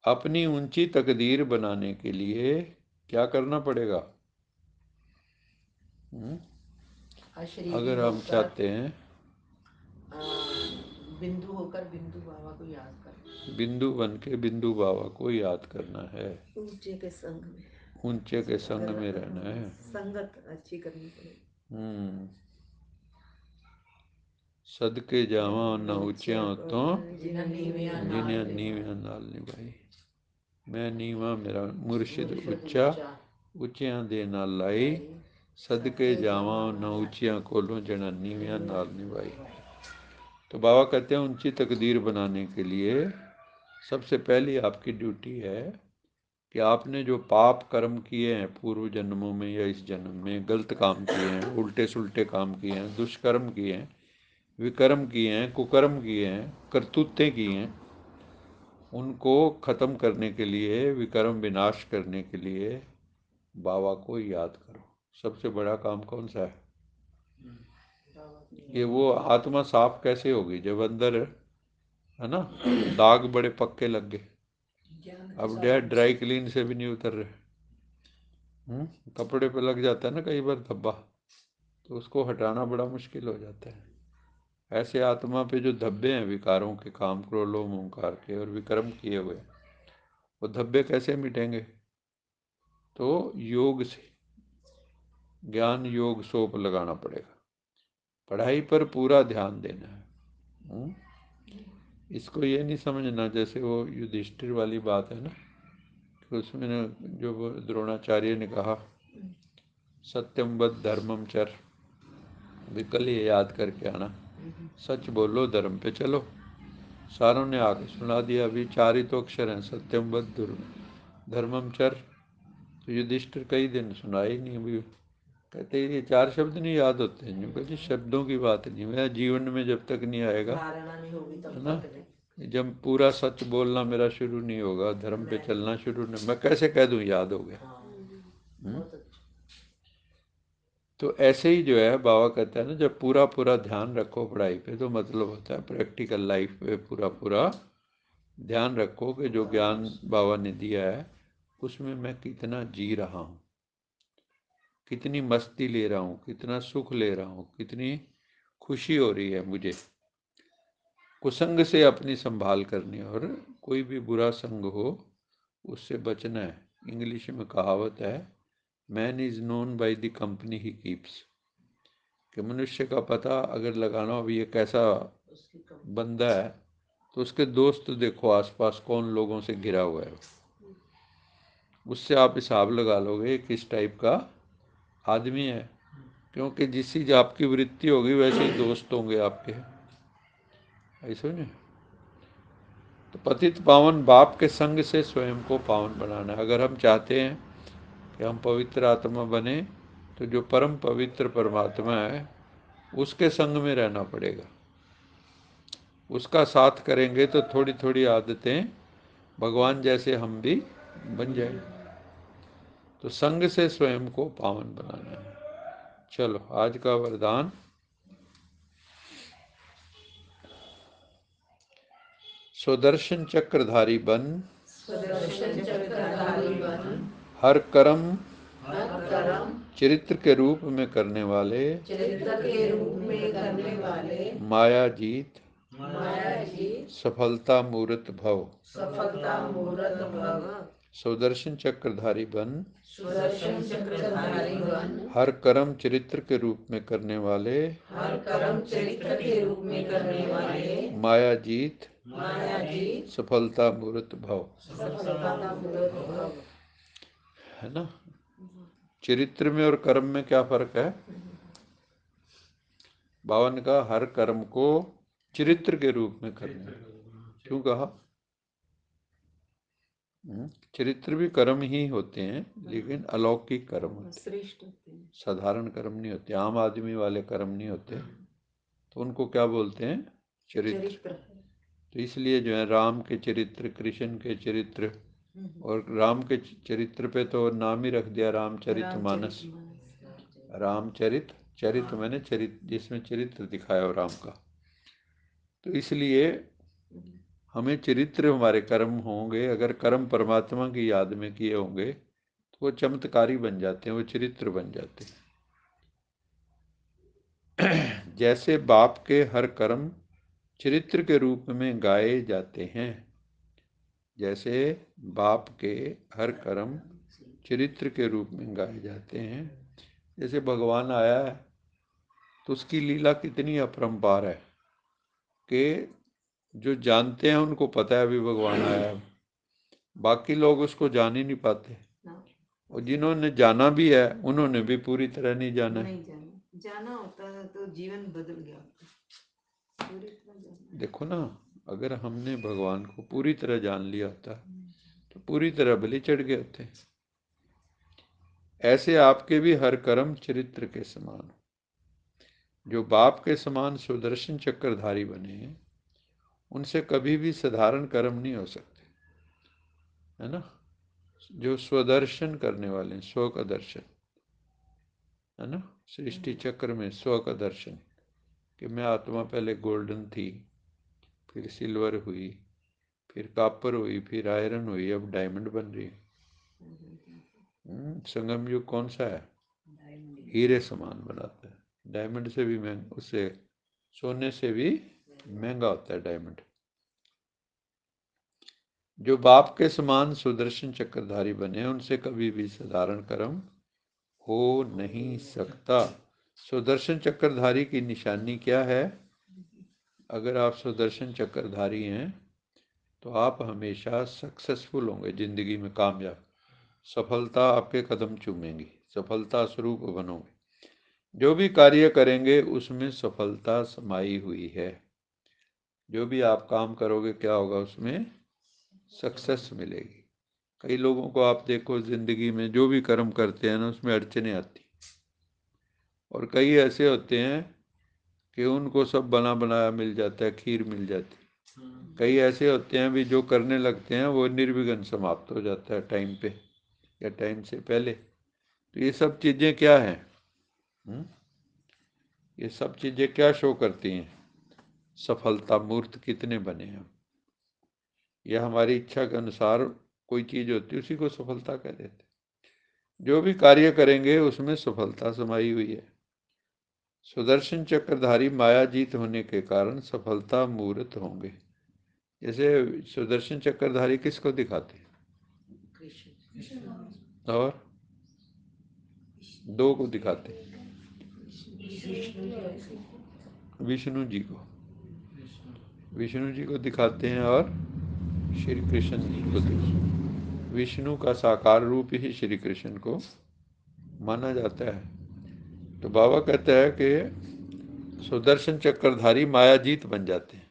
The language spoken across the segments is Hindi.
अपनी ऊंची तकदीर बनाने के लिए क्या करना पड़ेगा? अगर हम चाहते हैं बिंदु होकर बिंदु बाबा को याद करना, बिंदु बन के बिंदु बाबा को याद करना है, ऊंचे के संग में, ऊंचे के संग में रहना है। संगत अच्छी करनी पड़ेगी। सदके जावा न ऊंचिया तो जिन्हें जिन्हें नीवियां नाल निभाई। मैं नीवा मेरा मुर्शिद उच्चा, ਉੱਚਿਆਂ ਦੇ ਨਾਲ ਲਾਈ। सदके जावा न ऊंचिया कोलों जना नीवियां नाल निभाई। तो बाबा कहते हैं ऊंची तकदीर बनाने के लिए सबसे पहली आपकी ड्यूटी है कि आपने जो पाप कर्म किए हैं पूर्व जन्मों में या इस जन्म में, गलत काम किए हैं, उल्टे सुल्टे काम किए हैं, दुष्कर्म किए हैं, विकर्म किए हैं, कुकर्म किए हैं, करतूतें की हैं, उनको ख़त्म करने के लिए, विकर्म विनाश करने के लिए बाबा को याद करो। सबसे बड़ा काम कौन सा है? ये वो आत्मा साफ कैसे होगी जब अंदर, है ना, दाग बड़े पक्के लग गए। अब ड्राई क्लीन से भी नहीं उतर रहे। कपड़े पे लग जाता है ना कई बार धब्बा, तो उसको हटाना बड़ा मुश्किल हो जाता है। ऐसे आत्मा पे जो धब्बे हैं विकारों के, काम क्रोध लोभ अहंकार के और विक्रम किए हुए, वो धब्बे कैसे मिटेंगे? तो योग से, ज्ञान योग सोप लगाना पड़ेगा, पढ़ाई पर पूरा ध्यान देना है। इसको ये नहीं समझना जैसे वो युधिष्ठिर वाली बात है ना, कि उसमें जो द्रोणाचार्य ने कहा सत्यम वद धर्मम चर, विकल ये याद करके आना, सच बोलो धर्म पे चलो। सारों ने आके सुना दिया, अभी 4 ही तो अक्षर हैं, सत्यम वद धर्मम चर। तो युधिष्ठिर कई दिन सुना ही नहीं। अभी कहते ये 4 शब्द नहीं याद होते हैं। कहते शब्दों की बात नहीं, मेरा जीवन में जब तक नहीं आएगा, है ना, जब पूरा सच बोलना मेरा शुरू नहीं होगा, धर्म पे चलना शुरू नहीं, मैं कैसे कह दूं याद हो गया। तो ऐसे ही जो है बाबा कहता है ना, जब पूरा पूरा ध्यान रखो पढ़ाई पे, तो मतलब होता है प्रैक्टिकल लाइफ पे पूरा पूरा ध्यान रखो कि जो ज्ञान बाबा ने दिया है उसमें मैं कितना जी रहा हूँ, कितनी मस्ती ले रहा हूँ, कितना सुख ले रहा हूँ, कितनी खुशी हो रही है मुझे। कुसंग से अपनी संभाल करनी, और कोई भी बुरा संग हो उससे बचना है। इंग्लिश में कहावत है, man is known by the company he keeps, कि मनुष्य का पता अगर लगाना हो अभी ये कैसा बंदा है, तो उसके दोस्त देखो आसपास कौन लोगों से घिरा हुआ है, उससे आप हिसाब लगा लोगे किस टाइप का आदमी है। क्योंकि जिसकी आपकी वृत्ति होगी वैसे ही दोस्त होंगे आपके, ऐसे नहीं। तो पतित पावन बाप के संग से स्वयं को पावन बनाना है। अगर हम चाहते हैं कि हम पवित्र आत्मा बने, तो जो परम पवित्र परमात्मा है उसके संग में रहना पड़ेगा। उसका साथ करेंगे तो थोड़ी थोड़ी आदतें भगवान जैसे हम भी बन जाए। तो संग से स्वयं को पावन बनाना है। चलो आज का वरदान, सुदर्शन चक्रधारी बन, सुदर्शन चक्रधारी बन, हर कर्म हर कर्म चरित्र के रूप में करने वाले, चरित्र के रूप में करने वाले, माया जीत माया जीत सफलता मूर्त भव। सफलता मूर्त भव। सुदर्शन चक्रधारी बन, सुदर्शन चक्रधारी बन, हर कर्म चरित्र के रूप में करने वाले, हर कर्म चरित्र के रूप में करने वाले, माया जीत माया जीत सफलता मूर्त भव। सफलता मूर्त भव। है ना, चरित्र में और कर्म में क्या फर्क है? बाबा ने कहा हर कर्म को चरित्र के रूप में करना। क्यों कहा? चरित्र भी कर्म ही होते हैं, लेकिन अलौकिक कर्म होते हैं, साधारण कर्म नहीं होते, आम आदमी वाले कर्म नहीं होते। तो उनको क्या बोलते हैं? चरित्र। तो इसलिए जो है राम के चरित्र, कृष्ण के चरित्र, और राम के चरित्र पे तो नाम ही रख दिया रामचरित मानस। रामचरित, चरित्र मैंने चरित्र, जिसमें चरित्र दिखाया हो राम का। तो इसलिए हमें चरित्र हमारे कर्म होंगे, अगर कर्म परमात्मा की याद में किए होंगे तो वो चमत्कारी बन जाते हैं, वो चरित्र बन जाते हैं। जैसे बाप के हर कर्म चरित्र के रूप में गाए जाते हैं, जैसे बाप के हर कर्म चरित्र के रूप में गाए जाते हैं। जैसे भगवान आया है तो उसकी लीला कितनी अपरंपार है कि जो जानते हैं उनको पता है अभी भगवान आया है, बाकी लोग उसको जान ही नहीं पाते, और जिन्होंने जाना भी है उन्होंने भी पूरी तरह नहीं जाना है। जाना होता है तो जीवन बदल गया। देखो ना, अगर हमने भगवान को पूरी तरह जान लिया होता तो पूरी तरह बलि चढ़ गए होते। ऐसे आपके भी हर कर्म चरित्र के समान, जो बाप के समान सुदर्शन चक्रधारी बने हैं उनसे कभी भी साधारण कर्म नहीं हो सकते, है ना। जो स्वदर्शन करने वाले हैं, स्व का दर्शन, है ना। सृष्टि चक्र में स्व का दर्शन, कि मैं आत्मा पहले गोल्डन थी, फिर सिल्वर हुई, फिर कापर हुई, फिर आयरन हुई, अब डायमंड बन रही है। संगम युग कौन सा है? हीरे समान बनाता है, डायमंड से भी महंगा, उससे सोने से भी महंगा होता है डायमंड। जो बाप के समान सुदर्शन चक्रधारी बने उनसे कभी भी साधारण कर्म हो नहीं सकता। सुदर्शन चक्रधारी की निशानी क्या है? अगर आप सुदर्शन चक्रधारी हैं तो आप हमेशा सक्सेसफुल होंगे, जिंदगी में कामयाब, सफलता आपके कदम चूमेंगी, सफलता स्वरूप बनोगे। जो भी कार्य करेंगे उसमें सफलता समाई हुई है। जो भी आप काम करोगे क्या होगा, उसमें सक्सेस मिलेगी। कई लोगों को आप देखो जिंदगी में जो भी कर्म करते हैं ना उसमें अड़चने आती, और कई ऐसे होते हैं कि उनको सब बना बनाया मिल जाता है, खीर मिल जाती। कई ऐसे होते हैं भी जो करने लगते हैं वो निर्विघ्न समाप्त हो जाता है टाइम पे या टाइम से पहले। तो ये सब चीज़ें क्या हैं? ये सब चीज़ें क्या शो करती हैं? सफलता मूर्त कितने बने हैं। यह हमारी इच्छा के अनुसार कोई चीज़ होती है उसी को सफलता कह देते हैं। जो भी कार्य करेंगे उसमें सफलता समाई हुई है। सुदर्शन चक्रधारी मायाजीत होने के कारण सफलता मूर्त होंगे। जैसे सुदर्शन चक्रधारी किसको दिखाते हैं? और दो को दिखाते हैं, विष्णु जी को, विष्णु जी को दिखाते हैं और श्री कृष्ण जी को दिखाते हैं। विष्णु का साकार रूप ही श्री कृष्ण को माना जाता है। तो बाबा कहता है कि सुदर्शन चक्रधारी मायाजीत बन जाते हैं।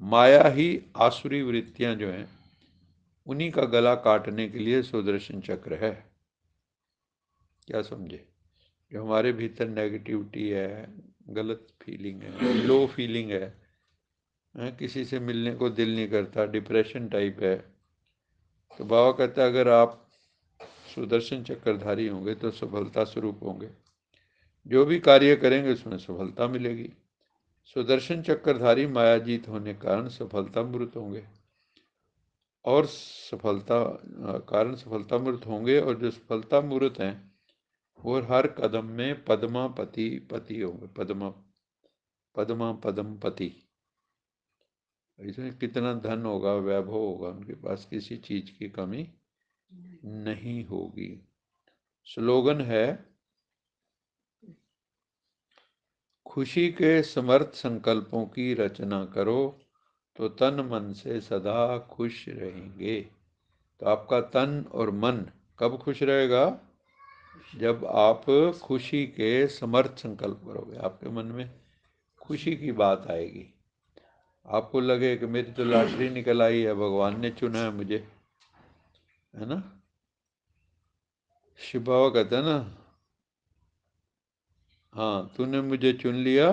माया ही आसुरी वृत्तियां जो हैं उन्हीं का गला काटने के लिए सुदर्शन चक्र है। क्या समझे? जो हमारे भीतर नेगेटिविटी है, गलत फीलिंग है, लो फीलिंग है, किसी से मिलने को दिल नहीं करता, डिप्रेशन टाइप है, तो बाबा कहता है अगर आप सुदर्शन चक्रधारी होंगे तो सफलता स्वरूप होंगे। जो भी कार्य करेंगे उसमें सफलता मिलेगी। सुदर्शन चक्रधारी मायाजीत होने के कारण सफलता मूर्त होंगे, और सफलता कारण सफलता मूर्त होंगे, और जो सफलता मूर्त हैं वो हर कदम में पद्मापति पति होंगे। पद्मा पद्मा पद्म पति, इसमें कितना धन होगा, वैभव होगा, उनके पास किसी चीज की कमी नहीं होगी। स्लोगन है, खुशी के समर्थ संकल्पों की रचना करो तो तन मन से सदा खुश रहेंगे। तो आपका तन और मन कब खुश रहेगा? जब आप खुशी के समर्थ संकल्प करोगे, आपके मन में खुशी की बात आएगी, आपको लगे कि मेरी तो लॉटरी निकल आई है, भगवान ने चुना है मुझे, है ना। शिव बाबा कहते हैं ना, हाँ तूने मुझे चुन लिया,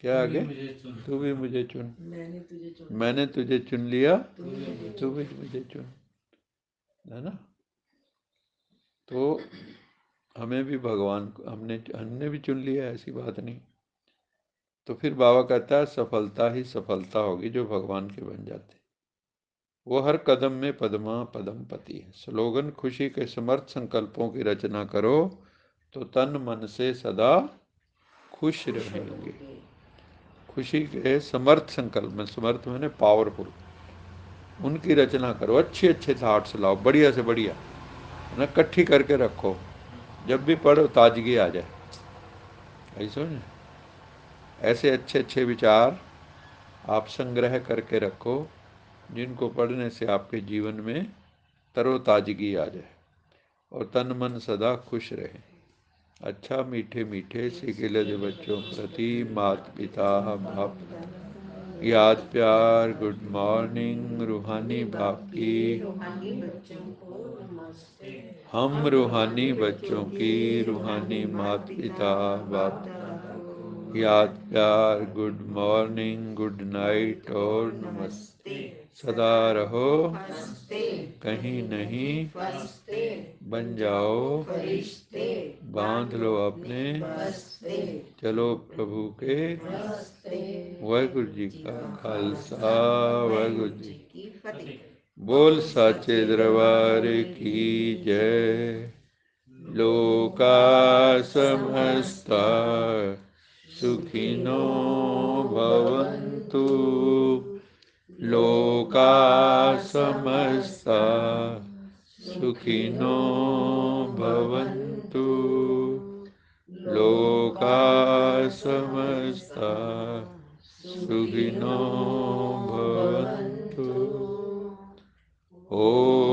क्या आगे, तू भी मुझे चुन, मैंने तुझे चुन लिया, तू भी मुझे चुन, है ना। तो हमें भी भगवान, हमने हमने भी चुन लिया, ऐसी बात नहीं। तो फिर बाबा कहता है सफलता ही सफलता होगी जो भगवान के बन जाते। वो हर कदम में पद्मा पदम पति है। स्लोगन खुशी के समर्थ संकल्पों की रचना करो तो तन मन से सदा खुश रहेंगे। खुशी के समर्थ संकल्प में, समर्थ मैंने पावरफुल, उनकी रचना करो। अच्छे अच्छे थॉट्स लाओ, बढ़िया से बढ़िया, है ना, इकट्ठी करके रखो। जब भी पढ़ो ताजगी आ जाए। ऐसा नहीं, ऐसे अच्छे अच्छे विचार आप संग्रह करके रखो जिनको पढ़ने से आपके जीवन में तरोताजगी आ जाए और तन मन सदा खुश रहे। अच्छा मीठे मीठे सिकिलद बच्चों प्रति माता पिता बाप याद प्यार गुड मॉर्निंग रूहानी बाप की। रूहानी बच्चों को नमस्ते। हम रूहानी बच्चों की रूहानी माता पिता बाप दादा को याद प्यार गुड मॉर्निंग गुड नाइट और नमस्ते। सदा रहो हंसते, कहीं नहीं फंसते, बन जाओ फरिश्ते, बांध लो अपने बसते, चलो प्रभु के। बसते। वाहिगुरु जी का खालसा वाहिगुरु जी की फतेह। बोल साचे दरबार की जय। लोका समस्ता सुखिनो भवन्तु। लोका समस्ता सुखिनो भवन्तु। लोका समस्ता सुखिनो भवन्तु। ओम